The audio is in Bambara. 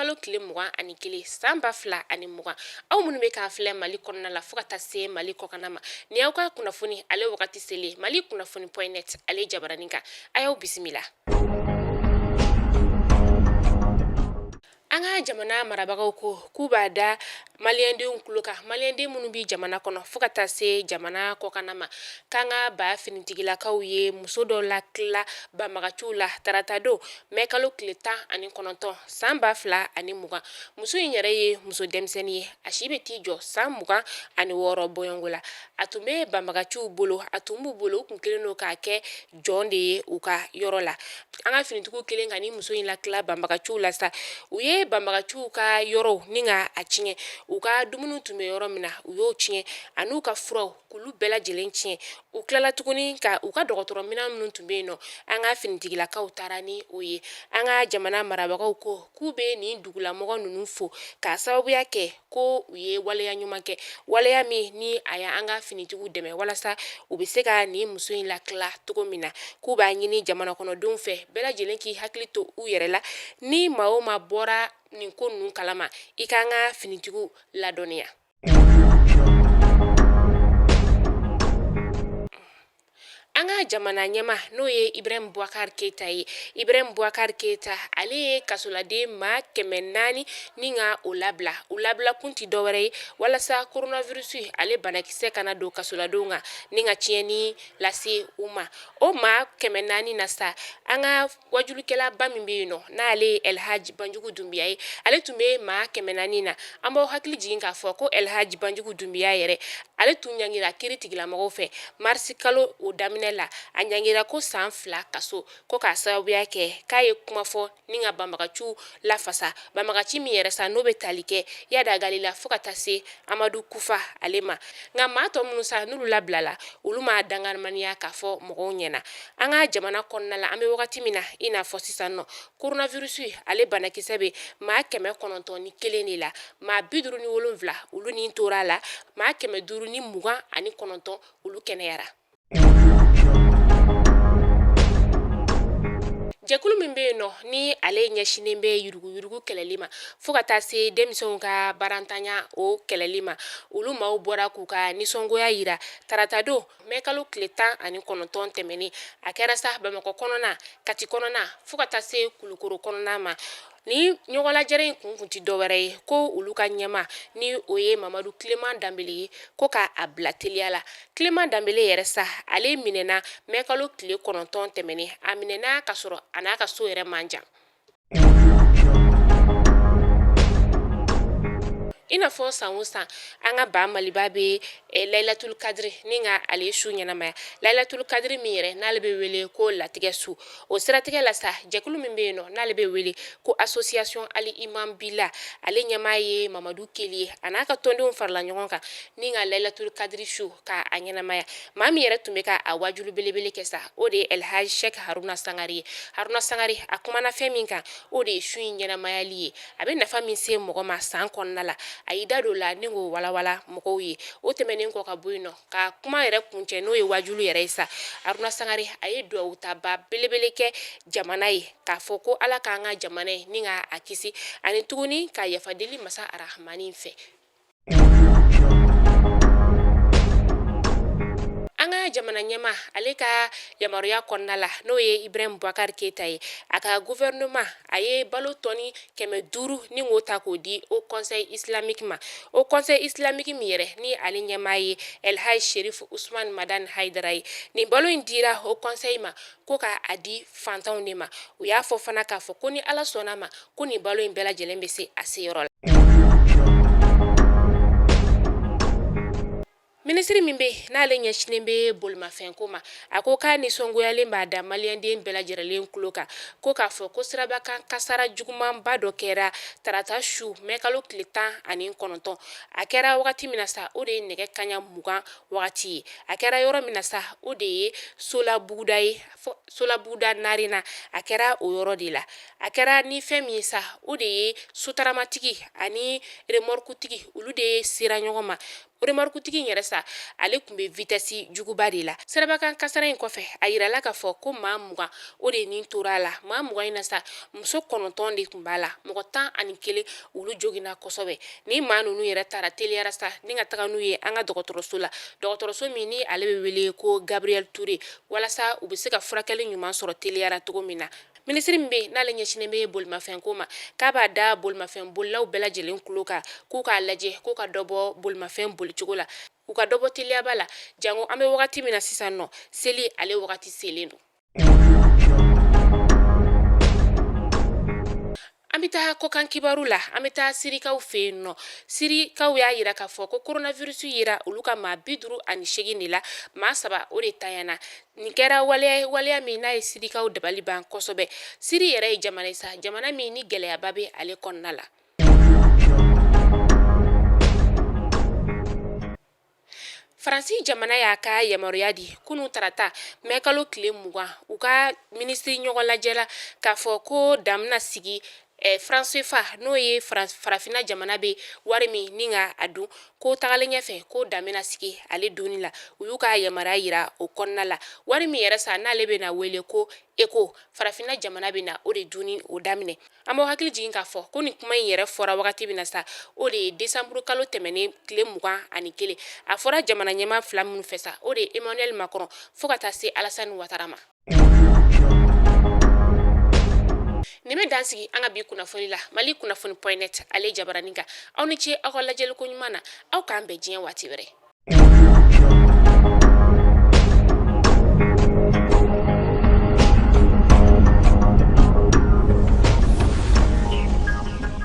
kalo tile 21 san 2020 aw minnu bɛ k'a filɛ Mali kɔnɔna la fo ka taa se Mali kɔkan ma ni aw ka kunnafoni ale wagati sele Mali kunnafoni.net ale jabaranin kan a y'aw bisimila. An ka jamana marabagaw ko k'u b'a da maliyɛndenw tulo kan maliyɛnden minnu bɛ jamana kɔnɔ fo ka taa se jamana kɔkan ma k'an ka ba finitigilakaw ye muso dɔ la tila banbagaciw la tarata don mɛ kalo tile 19 san 2020 muso in yɛrɛ ye muso denmisɛnnin ye a si bɛ t'i jɔ san 26 bɔɲɔngo la a tun bɛ banbagaciw bolo a tun b'u bolo u tun kelen don k'a kɛ jɔn de ye u ka yɔrɔ la an ka finitigiw kelen ka ni muso in la tila banbagaciw la sa u ye banbagaciw ka yɔrɔ ni ka a tiɲɛ u ka dumuni tun bɛ yɔrɔ min na u y'o tiɲɛ an'u ka furaw k'olu bɛɛ lajɛlen tiɲɛ u tilala tuguni ka u ka dɔgɔtɔrɔ minɛn minnu tun bɛ yen nɔ an ka finitigilakaw taara ni o ye an ka jamana marabagaw ko k'u bɛ nin dugulamɔgɔ ninnu fo k'a sababuya kɛ ko u ye waleya ɲuman kɛ waleya min ni a y' an ka finitigiw dɛmɛ walasa u bɛ se ka nin muso in latila cogo min na k'u b'a ɲini jamana kɔnɔdenw fɛ bɛɛ lajɛlen k'i hakili to u yɛrɛ la ni maa o maa bɔra nin ko ninnu kalama i k'an ka finitigiw ladɔnniya. An ka jamana ɲɛma n'o ye Ibrahim Boubacar Keita ye Ibrahim Boubacar Keita ale ye kasoladen maa 400 ni ka o labila kun tɛ dɔwɛrɛ ye walasa coronavirus ale banakisɛ kana don kasoladenw kan ni ka tiɲɛni lase u ma o maa 400 na sa an ka wajulikɛlaba min bɛ yen nɔ n'ale ye Elhaji Banjugu Dunbiya ye ale tun bɛ maa 400 na an b'aw hakili jigin k'a fɔ ko Elhaji Banjugu Dunbiya yɛrɛ ale tun ɲangira kiiri tigilamɔgɔw fɛ marisi kalo o daminɛ la a ɲangira ko san 2 kaso ko k'a sababuya kɛ k'a ye kuma fɔ ni ka banbagaciw lafasa banbagaci min yɛrɛ sa n'o bɛ tali kɛ yada galila fo ka taa se Amadu Kufa ale ma nka maa tɔ minnu sa n'olu labilala olu ma dangarimaniya k'a fɔ mɔgɔw ɲɛna an ka jamana kɔnɔna la an bɛ wagati min na i n'a fɔ sisan nɔ coronavirus ale banakisɛ bɛ maa 901 de la maa 57 olu ni tora la maa 529 olu kɛnɛyara. Jɛkulu min bɛ yen nɔ ni ale ɲɛsinen bɛ yuruguyurugu kɛlɛli ma fo ka taa se denmisɛnw ka barantanya o kɛlɛli ma olu maaw bɔra k'u ka nisɔngoya yira tarata don mɛ kalo tile 19 tɛmɛnen a kɛra sa Bamakɔ kɔnɔna Kati kɔnɔna fo ka taa se Kulukoro kɔnɔna ma ni ɲɔgɔnlajɛrɛ in kun tɛ dɔwɛrɛ ye ko olu ka ɲɛma ni o ye Mamadu Clément Dembele ye ko k'a bila teliya la Clément Dembele yɛrɛ sa ale minɛna mɛ kalo tile 9 tɛmɛnen a minɛna ka sɔrɔ a n'a ka so yɛrɛ man jan. I n'a fɔ san o san an ka ba Maliba bɛ Layilatul Kadiri ni ka ale su ɲɛnamaya Layilatul Kadiri min yɛrɛ n'ale bɛ wele ko latigɛ su o siratigɛ la sa jɛkulu min bɛ yen nɔ n'ale bɛ wele ko association Ali Imam Bila ale ɲɛmaa ye Mamadu Keli ye a n'a ka tɔndenw farala ɲɔgɔn kan ni ka Layilatul Kadiri su k'a ɲɛnamaya maa min yɛrɛ tun bɛ ka a wajulu belebele kɛ sa o de ye Elhaji Sheikh Haruna Sangare ye Haruna Sangare a kumana fɛn min kan o de ye su in ɲɛnamayali ye a bɛ nafa min se mɔgɔ ma san kɔnɔna la a y'i da don la ni k'o walawala mɔgɔw ye o tɛmɛnen kɔ ka bɔ yen nɔ ka kuma yɛrɛ kuncɛ n'o ye wajulu yɛrɛ ye sa Haruna Sangare a ye duwawu ta ba belebele kɛ jamana ye k'a fɔ ko Ala k'an ka jamana ye ni ka a kisi ani tuguni ka yafa deli masa arahamani fɛ. An ka jamana ɲɛma ale ka yamaruya kɔnɔna la n'o ye Ibrahim Boubacar Keita ye a ka gouvernement a ye balo tɔni 500 ni k'o ta k'o di au conseil islamique ma au conseil islamique min yɛrɛ ni ale ɲɛmaa ye Elhaji Sherif Usman Madan Haidara ye nin balo in dira au conseil ma ko k'a di fantanw de ma u y'a fɔ fana k'a fɔ ko ni Ala sɔnna ma ko nin balo in bɛɛ lajɛlen bɛ se a seyɔrɔ la. Minisiri min bɛ n'ale ɲɛsinen bɛ bolimafɛnko ma a ko k'a nisɔngoyalen b'a da maliyɛnden bɛɛ lajɛlen tulo kan ko k'a fɔ ko sirabakan kasara jugumanba dɔ kɛra tarata su mɛ kalo tile 19 a kɛra wagati min na sa o de ye nɛgɛ kaɲa 20 wagati ye a kɛra yɔrɔ min na sa o de ye Solabuguda ye Solabuguda narena a kɛra o yɔrɔ de la a kɛra ni fɛn min ye sa o de ye sotaramatigi ani remorkutigi olu de ye sera ɲɔgɔn ma remarkutigi yɛrɛ sa ale kun be vitesse juguba de la sirabakan kasara in kɔfɛ a yirala ka fɔ ko maa 20 o de nin tora la maa 20 in na sa muso 9 de kun b'a la mɔgɔ 11 olu jogina kosɛbɛ ni maa nunu yɛrɛ tara teliyara sa ni ka taga n'u ye an ka dɔgɔtɔrɔso la dɔgɔtɔrɔso min ni ale be wele ko Gabriel Touré walasa u be se ka furakɛli ɲuman sɔrɔ teliyara cogo min na minisiri min be n'ale ɲɛsinen be bolimafɛnko ma k'a b'a da bolimafɛn bolilaw bɛɛ lajɛlen kulo kan k'u k'a lajɛ k'u ka dɔbɔ bolimafɛn bolicogo la u ka dɔbɔ teliyaba la jango an be wagati min na sisan nɔ seli ale wagati selen don an bɛ taa kokan kibaru la an bɛ taa sirikaw fɛ yen nɔ sirikaw y'a yira k'a fɔ ko coronavirus yira olu ka maa 58 de la maa 3 o de tanyana nin kɛra waleya min n'a ye sirikaw dabali ban kosɛbɛ siri yɛrɛ ye jamana ye sa jamana min ni gɛlɛyaba bɛ ale kɔnɔna la Faransi jamana y'a ka yamaruya di kunu tarata mɛ kalo tile 20 u ka minisiri ɲɔgɔn lajɛla k'a fɔ ko damina sigi France fa n'o ye farafina jamana be wari min ni ka a dun ko tagalen ɲɛfɛ ko damina sigi ale doni la u y'u ka yamaruya yira o kɔnɔna la wari min yɛrɛ sa n'ale bɛna wele ko ECO farafina jamana bɛna o de duni o daminɛ an b'aw hakili jigin k'a fɔ ko nin kuma in yɛrɛ fɔra wagati min na sa o de ye décembre kalo tɛmɛnen tile 21 a fɔra jamana ɲɛmaa 2 minnu fɛ sa o de ye Emmanuel Macron fo ka taa se Alassane Ouattara ma nin bɛ dan sigi an ka bi kunnafoni la Mali kunnafoni.net ale jabaranin kan aw ni ce aw ka lajɛliko ɲuman na aw k'an bɛn diɲɛ waati wɛrɛ